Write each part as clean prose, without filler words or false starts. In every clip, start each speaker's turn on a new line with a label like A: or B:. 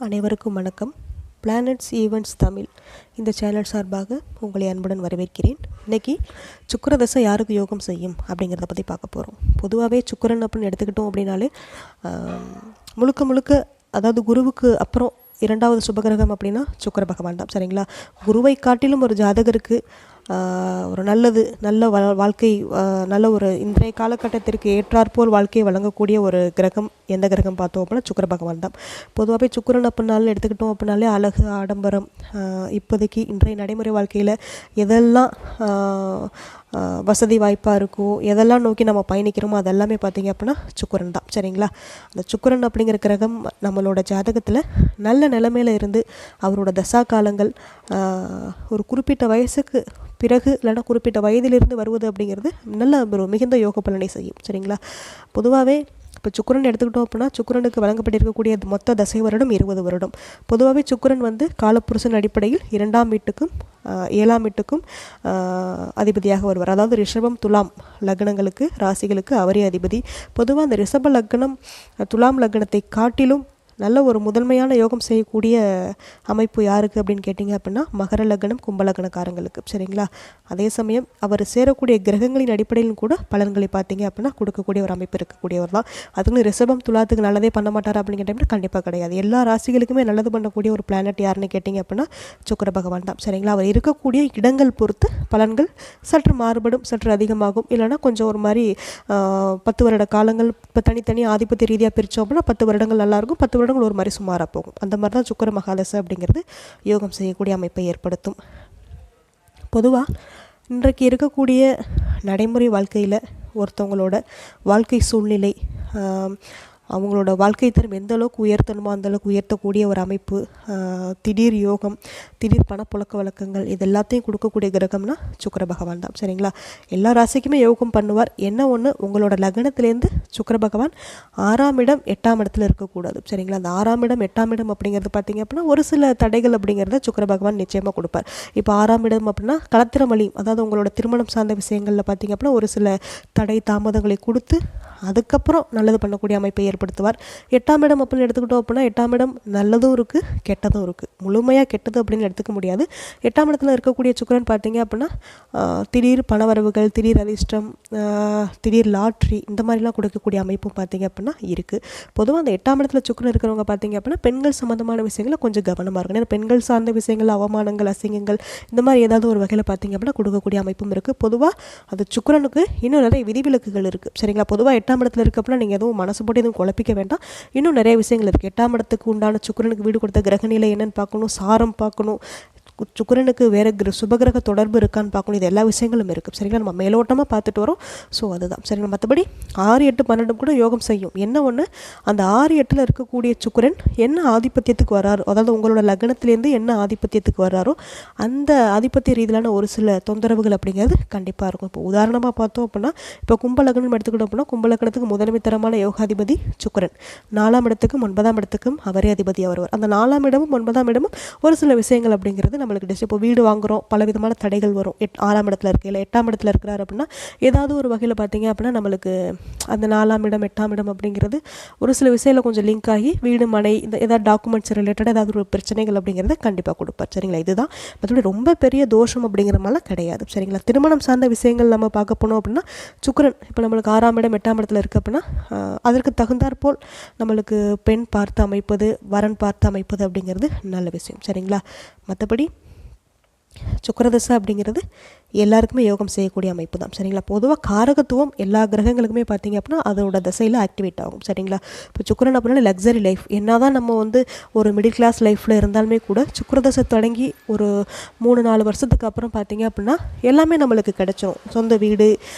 A: அனைவருக்கும் வணக்கம். Planets events Tamil இந்த சேனல் சார்பாக உங்களை அன்புடன் வரவேற்கிறேன். இன்றைக்கி சுக்கிரதசை யாருக்கு யோகம் செய்யும் அப்படிங்கிறத பற்றி பார்க்க போகிறோம். பொதுவாகவே சுக்கிரன் அப்படின்னு எடுத்துக்கிட்டோம் அப்படின்னாலே முழுக்க அதாவது குருவுக்கு அப்புறம் இரண்டாவது சுபகிரகம் அப்படின்னா சுக்கிர பகவான் தான். சரிங்களா? குருவை காட்டிலும் ஒரு ஜாதகருக்கு ஒரு நல்ல வாழ்க்கை, நல்ல ஒரு இன்றைய காலகட்டத்திற்கு ஏற்றாற்போல் வாழ்க்கையை வழங்கக்கூடிய ஒரு கிரகம் எந்த கிரகம் பார்த்தோம் அப்படின்னா சுக்கிர பகவான் தான். பொதுவாகவே சுக்கிரன் அப்படின்னாலும் எடுத்துக்கிட்டோம் அப்படின்னாலே அழகு, ஆடம்பரம், இப்போதைக்கு இன்றைய நடைமுறை வாழ்க்கையில் எதெல்லாம் வசதி வாய்ப்பாக இருக்கும், எதெல்லாம் நோக்கி நம்ம பயணிக்கிறோமோ அதெல்லாமே பார்த்திங்க அப்படின்னா சுக்கிரன் தான். சரிங்களா? அந்த சுக்கிரன் அப்படிங்கிற கிரகம் நம்மளோட ஜாதகத்தில் நல்ல நிலைமையில் இருந்து அவரோட தசா காலங்கள் ஒரு குறிப்பிட்ட வயசுக்கு பிறகு இல்லைன்னா குறிப்பிட்ட வயதிலிருந்து வருவது அப்படிங்கிறது நல்ல ஒரு மிகுந்த யோக பலனை செய்யும். சரிங்களா? பொதுவாகவே இப்போ சுக்கிரன் எடுத்துக்கிட்டோம் அப்படின்னா சுக்கிரனுக்கு வழங்கப்பட்டிருக்கக்கூடிய மொத்த தசை வருடம் 20 வருடம். பொதுவாகவே சுக்கிரன் காலப்புருஷன் அடிப்படையில் 2ஆம் வீட்டுக்கும் 7ஆம் வீட்டுக்கும் அதிபதியாக வருவார். அதாவது ரிஷபம், துலாம் லக்னங்களுக்கு, ராசிகளுக்கு அவரே அதிபதி. பொதுவாக அந்த ரிஷப லக்னம், துலாம் லக்னத்தை காட்டிலும் நல்ல ஒரு முதன்மையான யோகம் செய்யக்கூடிய அமைப்பு யாருக்கு அப்படின்னு கேட்டிங்க அப்படின்னா மகர லக்னம், கும்பலக்னக்காரங்களுக்கு. சரிங்களா? அதே சமயம் அவர் சேரக்கூடிய கிரகங்களின் அடிப்படையிலும் கூட பலன்களை பார்த்தீங்க அப்படின்னா கொடுக்கக்கூடிய ஒரு அமைப்பு இருக்கக்கூடியவர் தான். அதுக்குன்னு ரிஷபம் துலாத்துக்கு நல்லதே பண்ண மாட்டார் அப்படின்னு கேட்டிங்கன்னா கண்டிப்பாக கிடையாது. எல்லா ராசிகளுக்குமே நல்லது பண்ணக்கூடிய ஒரு பிளானட் யாருன்னு கேட்டிங்க அப்படின்னா சுக்கிர பகவான் தான். சரிங்களா? அவர் இருக்கக்கூடிய இடங்கள் பொறுத்து பலன்கள் சற்று மாறுபடும், சற்று அதிகமாகும். இல்லைனா கொஞ்சம் ஒரு மாதிரி 10 வருட காலங்கள் இப்போ தனித்தனி ஆதிபத்திய ரீதியாக பிரித்தோம் அப்படின்னா 10 வருடங்கள் நல்லாயிருக்கும், 10 வருடங்கள் ஒரு மாதிரி சுமாராக போகும். அந்த மாதிரி தான் சுக்கிர மகாதசை அப்படிங்கிறது யோகம் செய்யக்கூடிய அமைப்பை ஏற்படுத்தும். பொதுவாக இன்றைக்கு இருக்கக்கூடிய நடைமுறை வாழ்க்கையில் ஒருத்தவங்களோட வாழ்க்கை சூழ்நிலை, அவங்களோட வாழ்க்கை தரம் எந்த அளவுக்கு உயர்த்தணுமோ அந்தளவுக்கு உயர்த்தக்கூடிய ஒரு அமைப்பு, திடீர் யோகம், திடீர் பணப்புழக்க வழக்கங்கள், இது எல்லாத்தையும் கொடுக்கக்கூடிய கிரகம்னா சுக்கிர பகவான் தான். சரிங்களா? எல்லா ராசிக்குமே யோகம் பண்ணுவார். என்ன ஒன்று, உங்களோட லக்னத்திலேருந்து சுக்கிர பகவான் 6ஆம் இடம் 8ஆம் இடத்துல இருக்கக்கூடாது. சரிங்களா? அந்த 6ஆம் இடம் 8ஆம் இடம் அப்படிங்கிறது பார்த்திங்க அப்படின்னா ஒரு சில தடைகள் அப்படிங்கிறத சுக்கிர பகவான் நிச்சயமாக கொடுப்பார். இப்போ 6ஆம் இடம் அப்படின்னா கலத்திரம் வழி, அதாவது உங்களோட திருமணம் சார்ந்த விஷயங்களில் பார்த்திங்க அப்படின்னா ஒரு சில தடை தாமதங்களை கொடுத்து அதுக்கப்புறம் நல்லது பண்ணக்கூடிய அமைப்பை ஏற்படுத்துவார். 8ஆம் இடம் அப்படின்னு எடுத்துக்கிட்டோம் அப்படின்னா 8ஆம் இடம் நல்லதும் இருக்குது, கெட்டதும் இருக்குது. முழுமையாக கெட்டது அப்படின்னு எடுத்துக்க முடியாது. 8ஆம் இடத்துல இருக்கக்கூடிய சுக்கிரன் பார்த்தீங்க அப்படின்னா திடீர் பணவரவுகள், திடீர் அதிர்ஷ்டம், திடீர் லாட்ரி, இந்த மாதிரிலாம் கொடுக்கக்கூடிய அமைப்பும் பார்த்தீங்க அப்படின்னா இருக்குது. பொதுவாக அந்த 8ஆம் இடத்துல சுக்கிரன் இருக்கிறவங்க பார்த்தீங்க அப்படின்னா பெண்கள் சம்மந்தமான விஷயங்களை கொஞ்சம் கவனமாக இருக்கணும். ஏன்னா பெண்கள் சார்ந்த விஷயங்கள், அவமானங்கள், அசிங்கங்கள், இந்த மாதிரி ஏதாவது ஒரு வகையில் பார்த்தீங்க அப்படின்னா கொடுக்கக்கூடிய அமைப்பும் இருக்குது. பொதுவாக அது சுக்கிரனுக்கு இன்னும் நிறைய விதிவிலக்குகள் இருக்குது. சரிங்களா? பொதுவாக 8ஆம் இடத்துல இருக்க அப்படின்னா நீங்கள் எதுவும் மனசு போட்டு எதுவும் குழப்பிக்க வேண்டாம். இன்னும் நிறைய விஷயங்கள் இருக்குது. 8ஆம் இடத்துக்கு உண்டான சுக்கிரனுக்கு வீடு கொடுத்த கிரகநிலை என்னன்னு பார்க்கணும், சாரம் பார்க்கணும், சுக்கிரனுக்கு வேறு சுபகிரக தொடர்பு இருக்கான்னு பார்க்கணும். இது எல்லா விஷயங்களும் இருக்குது. சரிங்களா? நம்ம மேலோட்டமாக பார்த்துட்டு வரோம். ஸோ அதுதான். சரிங்களா? மற்றபடி 6, 8, 12 கூட யோகம் செய்யும். என்ன ஒன்று, அந்த 6, 8ல் இருக்கக்கூடிய சுக்கிரன் என்ன ஆதிபத்தியத்துக்கு வராரோ, அதாவது உங்களோட லக்னத்திலேருந்து என்ன ஆதிபத்தியத்துக்கு வராரோ அந்த ஆதிபத்திய ரீதியிலான ஒரு சில தொந்தரவுகள் அப்படிங்கிறது கண்டிப்பாக இருக்கும். இப்போ உதாரணமாக பார்த்தோம் அப்படின்னா இப்போ கும்பலக்னம் எடுத்துக்கிட்டோம் அப்படின்னா கும்பலக்னத்துக்கு முதன்மை தரமான யோகாதிபதி சுக்கிரன். 4ஆம் இடத்துக்கும் 9ஆம் இடத்துக்கும் அவரே அதிபதியாக வருவார். அந்த 4ஆம் இடமும் 9ஆம் இடமும் ஒரு சில விஷயங்கள் அப்படிங்கிறது நம்மளுக்கு இப்போ வீடு வாங்குகிறோம், பல விதமான தடைகள் வரும். 6ஆம் இடத்துல இருக்கு, இல்லை 8ஆம் இடத்துல இருக்கிறார் அப்படின்னா ஏதாவது ஒரு வகையில் பார்த்தீங்க அப்படின்னா நம்மளுக்கு அந்த 4ஆம் இடம் 8ஆம் இடம் அப்படிங்கிறது ஒரு சில விஷயத்தில் கொஞ்சம் லிங்க் ஆகி வீடு, மனை, இந்த ஏதாவது டாக்குமெண்ட்ஸ் ரிலேட்டடாக ஏதாவது ஒரு பிரச்சனைகள் அப்படிங்கிறத கண்டிப்பாக கொடுப்பார். சரிங்களா? இதுதான். மற்றபடி ரொம்ப பெரிய தோஷம் அப்படிங்கிற மாதிரிலாம் கிடையாது. சரிங்களா? திருமணம் சார்ந்த விஷயங்கள் நம்ம பார்க்க போனோம் அப்படின்னா சுக்கிரன் இப்போ நம்மளுக்கு 6ஆம் இடம் 8ஆம் இடத்துல இருக்குது அப்படின்னா அதற்கு தகுந்தாற்போல் நம்மளுக்கு பெண் பார்த்து அமைப்பது, வரன் பார்த்து அமைப்பது அப்படிங்கிறது நல்ல விஷயம். சரிங்களா? மற்றபடி சுக்கிரதசை அப்படிங்கிறது எல்லாருக்குமே யோகம் செய்யக்கூடிய அமைப்பு தான். சரிங்களா? பொதுவாக காரகத்துவம் எல்லா கிரகங்களுக்குமே பார்த்தீங்க அப்படின்னா அதோட தசையில் ஆக்டிவேட் ஆகும். சரிங்களா? இப்போ சுக்கிரன் அப்படின்னா லக்ஸரி லைஃப், என்ன தான் நம்ம ஒரு மிடில் கிளாஸ் லைஃப்பில் இருந்தாலுமே கூட சுக்கிரதசை தொடங்கி ஒரு 3-4 வருஷத்துக்கு அப்புறம் பார்த்தீங்க அப்படின்னா எல்லாமே நம்மளுக்கு கிடைச்சிரும். சொந்த வீடு,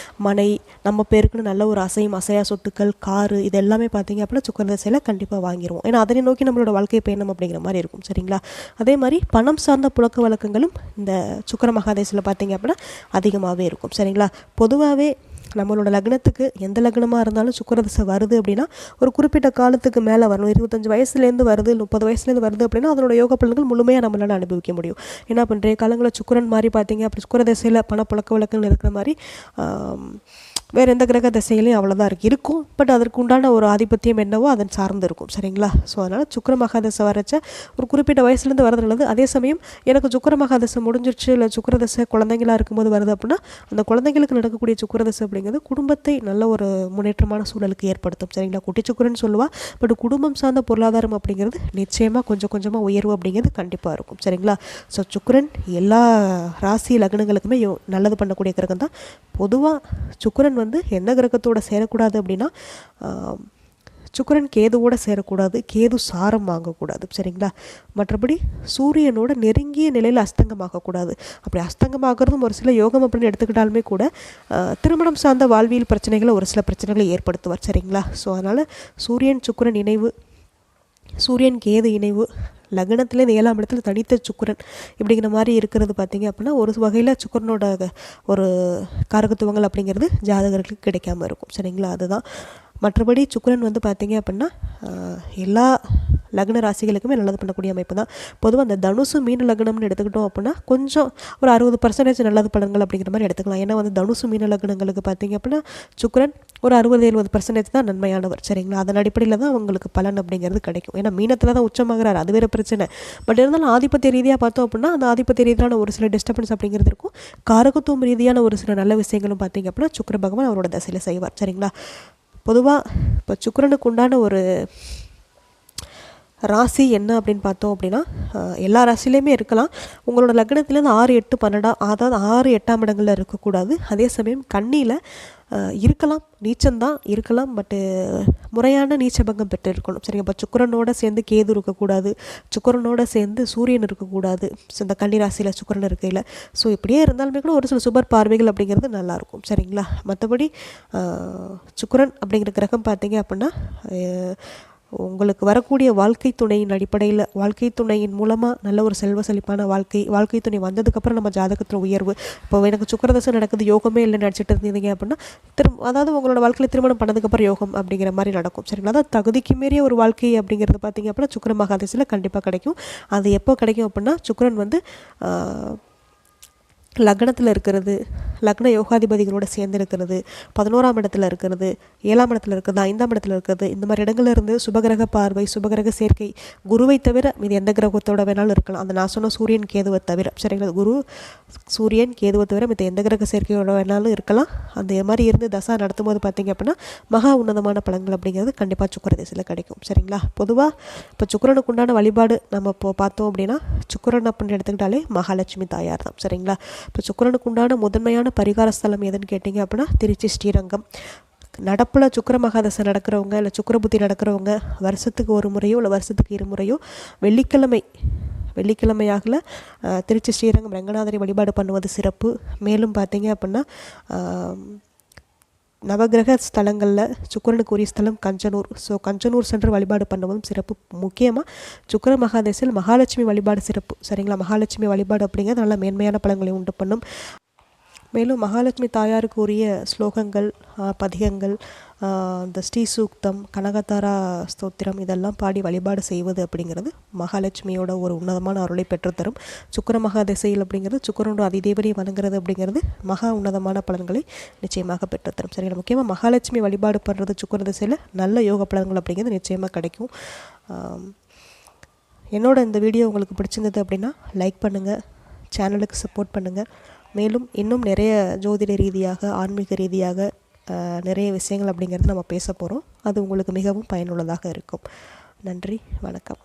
A: மனை, நம்ம பேருக்குன்னு நல்ல ஒரு அசையா சொத்துக்கள், காரு, இது எல்லாமே பார்த்தீங்க அப்படின்னா சுக்கிரதசையில் கண்டிப்பாக வாங்கிடுவோம். ஏன்னா அதனை நோக்கி நம்மளோட வாழ்க்கை பயணம் அப்படிங்கிற மாதிரி இருக்கும். சரிங்களா? அதே மாதிரி பணம் சார்ந்த புழக்க வழக்கங்களும் இந்த சுக்கிர மகாதசையில் பார்த்தீங்க அப்படின்னா அதிகமாகவே இருக்கும். சரிங்களா? பொதுவாகவே நம்மளோட லக்னத்துக்கு எந்த லக்னமாக இருந்தாலும் சுக்கிரதசை வருது அப்படின்னா ஒரு குறிப்பிட்ட காலத்துக்கு மேலே வரணும். 25 வயசுலேருந்து வருது, 30 வயசுலேருந்து வருது அப்படின்னா அதனோட யோக பலன்கள் முழுமையாக நம்மளால் அனுபவிக்க முடியும். ஏன்னா இப்போ இன்றைய காலங்களில் சுக்கிரன் மாதிரி பார்த்தீங்க அப்படி சுக்கிரதசையில் பணப்புழக்க வழக்கங்கள் இருக்கிற மாதிரி வேறு எந்த கிரக திசையிலையும் அவ்வளோதான் இருக்கும். பட் அதற்கு உண்டான ஒரு ஆதிபத்தியம் என்னவோ அதன் சார்ந்து இருக்கும். சரிங்களா? ஸோ அதனால் சுக்கிர மகாதசை வரச்ச ஒரு குறிப்பிட்ட வயசுலேருந்து வரது நல்லது. அதே சமயம் எனக்கு சுக்கிர மகாதசை முடிஞ்சிருச்சு, இல்லை சுக்கிரதசை குழந்தைங்களாக இருக்கும்போது வருது அப்படின்னா அந்த குழந்தைங்களுக்கு நடக்கக்கூடிய சுக்கிரதசை அப்படிங்கிறது குடும்பத்தை நல்ல ஒரு முன்னேற்றமான சூழலுக்கு ஏற்படுத்தும். சரிங்களா? குட்டி சுக்கிரன்னு சொல்லுவா, பட் குடும்பம் சார்ந்த பொருளாதாரம் அப்படிங்கிறது நிச்சயமாக கொஞ்சம் கொஞ்சமாக உயர்வு அப்படிங்கிறது கண்டிப்பாக இருக்கும். சரிங்களா? ஸோ சுக்கிரன் எல்லா ராசி லக்னங்களுக்குமே நல்லது பண்ணக்கூடிய கிரகம் தான். பொதுவாக சுக்கிரன் எந்த கிரகத்தோட சேரக்கூடாது அப்படின்னா சுக்கிரன் கேதுவோட சேரக்கூடாது, கேது சாரம் வாங்கக்கூடாது. சரிங்களா? மற்றபடி சூரியனோட நெருங்கிய நிலையில் அஸ்தங்கமாகக்கூடாது. அப்படி அஸ்தங்கமாகிறதும் ஒரு சில யோகம் அப்படின்னு எடுத்துக்கிட்டாலுமே கூட திருமணம் சார்ந்த வாழ்வியல் பிரச்சனைகளை ஒரு சில பிரச்சனைகளை ஏற்படுத்துவார். சரிங்களா? ஸோ அதனால் சூரியன் சுக்கிரன் இணைவு, சூரியன் கேது இணைவு, லக்னத்தில் இந்த 7ஆம் இடத்துல தனித்த சுக்கிரன் இப்படிங்கிற மாதிரி இருக்கிறது பார்த்திங்க அப்படின்னா ஒரு வகையில் சுக்கிரனோட ஒரு காரகத்துவங்கள் அப்படிங்கிறது ஜாதகர்களுக்கு கிடைக்காம இருக்கும். சரிங்களா? அதுதான். மற்றபடி சுக்கிரன் பார்த்திங்க அப்படின்னா எல்லா லக்ன ராசிகளுக்குமே நல்லது பண்ணக்கூடிய அமைப்பு தான். பொதுவாக அந்த தனுசு மீன லக்னம்னு எடுத்துக்கிட்டோம் அப்படின்னா கொஞ்சம் ஒரு 60% நல்லது பலன்கள் அப்படிங்கிற மாதிரி எடுத்துக்கலாம். ஏன்னா தனுசு மீன லக்னங்களுக்கு பார்த்திங்க அப்படின்னா சுக்கிரன் ஒரு 60-70% தான் நன்மையானவர். சரிங்களா? அதன் அடிப்படையில் தான் அவங்களுக்கு பலன் அப்படிங்கிறது கிடைக்கும். ஏன்னா மீனத்தில் தான் உச்சமாகிறார், அது வேறு பிரச்சனை. பட் இருந்தாலும் ஆதிபத்திய ரீதியாக பார்த்தோம் அப்படின்னா அந்த ஆதிபத்திய ரீதியான ஒரு சில டிஸ்டர்பன்ஸ் அப்படிங்கிறது இருக்கும். காரகத்துவம் ரீதியான ஒரு சில நல்ல விஷயங்களும் பார்த்திங்க அப்படின்னா சுக்கிர பகவான் அவரோட தசையில் செய்வார். சரிங்களா? பொதுவாக இப்போ சுக்கிரனுக்கு உண்டான ஒரு ராசி என்ன அப்படின்னு பார்த்தோம் அப்படின்னா எல்லா ராசிலையுமே இருக்கலாம். உங்களோட லக்னத்துலேருந்து 6, 8, 12 அதாவது 6, 8ஆம் இடங்களில் இருக்கக்கூடாது. அதே சமயம் கன்னியில் இருக்கலாம், நீச்சம்தான் இருக்கலாம், பட்டு முறையான நீச்சபங்கம் பெற்று இருக்கணும். சரிங்க? இப்போ சுக்கிரனோட சேர்ந்து கேது இருக்கக்கூடாது, சுக்கிரனோட சேர்ந்து சூரியன் இருக்கக்கூடாது. ஸோ இந்த கன்னி ராசியில் சுக்கிரன் இருக்கையில் ஸோ இப்படியே இருந்தாலுமே கூட ஒரு சில சுபர் பார்வைகள் அப்படிங்கிறது நல்லாயிருக்கும். சரிங்களா? மற்றபடி சுக்கிரன் அப்படிங்கிற கிரகம் பார்த்தீங்க அப்படின்னா உங்களுக்கு வரக்கூடிய வாழ்க்கை துணையின் அடிப்படையில் வாழ்க்கை துணையின் மூலமாக நல்ல ஒரு செல்வ செழிப்பான வாழ்க்கை துணை வந்ததுக்கப்புறம் நம்ம ஜாதகத்தில் உயர்வு. இப்போ எனக்கு சுக்கிரதசை நடக்குது, யோகமே இல்லைன்னு நினச்சிட்டு இருந்தீங்க அப்படின்னா அதாவது உங்களோட வாழ்க்கையில் திருமணம் பண்ணதுக்கப்புறம் யோகம் அப்படிங்கிற மாதிரி நடக்கும். சரிங்களா? அதாவது தகுதிக்கு மீறிய ஒரு வாழ்க்கை அப்படிங்கிறது பார்த்திங்க அப்படின்னா சுக்கிர மகாதசையில் கண்டிப்பாக கிடைக்கும். அது எப்போ கிடைக்கும் அப்படின்னா சுக்கிரன் லக்னத்தில் இருக்கிறது, லக்ன யோகாதிபதிகளோடு சேர்ந்து இருக்கிறது, 11ஆம் இடத்துல இருக்கிறது, 7ஆம் இடத்துல இருக்கிறது, 5ஆம் இடத்துல இருக்கிறது, இந்த மாதிரி இடங்கள்ல இருந்து சுபகிரக பார்வை, சுபகிரக சேர்க்கை, குருவை தவிர மீது எந்த கிரகத்தோட வேணாலும் இருக்கலாம். அந்த நான் சொன்ன சூரியன் கேதுவை தவிர. சரிங்களா? குரு சூரியன் கேதுவை தவிர மீது எந்த கிரக சேர்க்கையோட வேணாலும் இருக்கலாம். அந்த மாதிரி இருந்து தசா நடத்தும் போது பார்த்திங்க அப்படின்னா மகா உன்னதமான பலன்கள் அப்படிங்கிறது கண்டிப்பாக சுக்கிர திசையில் கிடைக்கும். சரிங்களா? பொதுவாக இப்போ சுக்கிரனுக்கு உண்டான வழிபாடு நம்ம இப்போ பார்த்தோம் அப்படின்னா சுக்கிரன் அப்படின்னு எடுத்துக்கிட்டாலே மகாலட்சுமி தாயார் தான். சரிங்களா? இப்போ சுக்கிரனுக்கு உண்டான முதன்மையான பரிகார ஸ்தலம் எதுன்னு கேட்டிங்க அப்படின்னா திருச்சி ஸ்ரீரங்கம். நடப்பில் சுக்கிர மகாதசை நடக்கிறவங்க இல்லை சுக்கிர புத்தி நடக்கிறவங்க வருஷத்துக்கு ஒரு முறையோ இல்லை வருஷத்துக்கு 2 முறையோ வெள்ளிக்கிழமையாகல திருச்சி ஸ்ரீரங்கம் ரங்கநாதரை வழிபாடு பண்ணுவது சிறப்பு. மேலும் பார்த்தீங்க அப்படின்னா நவகிரக ஸ்தலங்களில் சுக்கிரனுக்கு உரிய ஸ்தலம் கஞ்சனூர். ஸோ கஞ்சனூர் சென்று வழிபாடு பண்ணுவதும் சிறப்பு. முக்கியமாக சுக்கிர மகாதசையில் மகாலட்சுமி வழிபாடு சிறப்பு. சரிங்களா? மகாலட்சுமி வழிபாடு அப்படிங்கிறது நல்ல மேன்மையான பலன்களை உண்டு பண்ணும். மேலும் மகாலட்சுமி தாயாருக்கு உரிய ஸ்லோகங்கள், பதிகங்கள், இந்த ஸ்ரீ சூக்தம், கனகதாரா ஸ்தோத்திரம் இதெல்லாம் பாடி வழிபாடு செய்வது அப்படிங்கிறது மகாலட்சுமியோட ஒரு உன்னதமான அருளை பெற்றுத்தரும். சுக்கிர மகாதசையில் அப்படிங்கிறது சுக்கிரனோட அதிதேவரையை வணங்குறது அப்படிங்கிறது மகா உன்னதமான பலன்களை நிச்சயமாக பெற்றுத்தரும். சரிங்களா? முக்கியமாக மகாலட்சுமி வழிபாடு பண்ணுறது சுக்கிர திசையில் நல்ல யோக பலன்கள் அப்படிங்கிறது நிச்சயமாக கிடைக்கும். என்னோட இந்த வீடியோ உங்களுக்கு பிடிச்சிருந்தது அப்படின்னா லைக் பண்ணுங்கள், சேனலுக்கு சப்போர்ட் பண்ணுங்கள். மேலும் இன்னும் நிறைய ஜோதிட ரீதியாக ஆன்மீக ரீதியாக நிறைய விஷயங்கள் அப்படிங்கிறது நம்ம பேச போகிறோம். அது உங்களுக்கு மிகவும் பயனுள்ளதாக இருக்கும். நன்றி, வணக்கம்.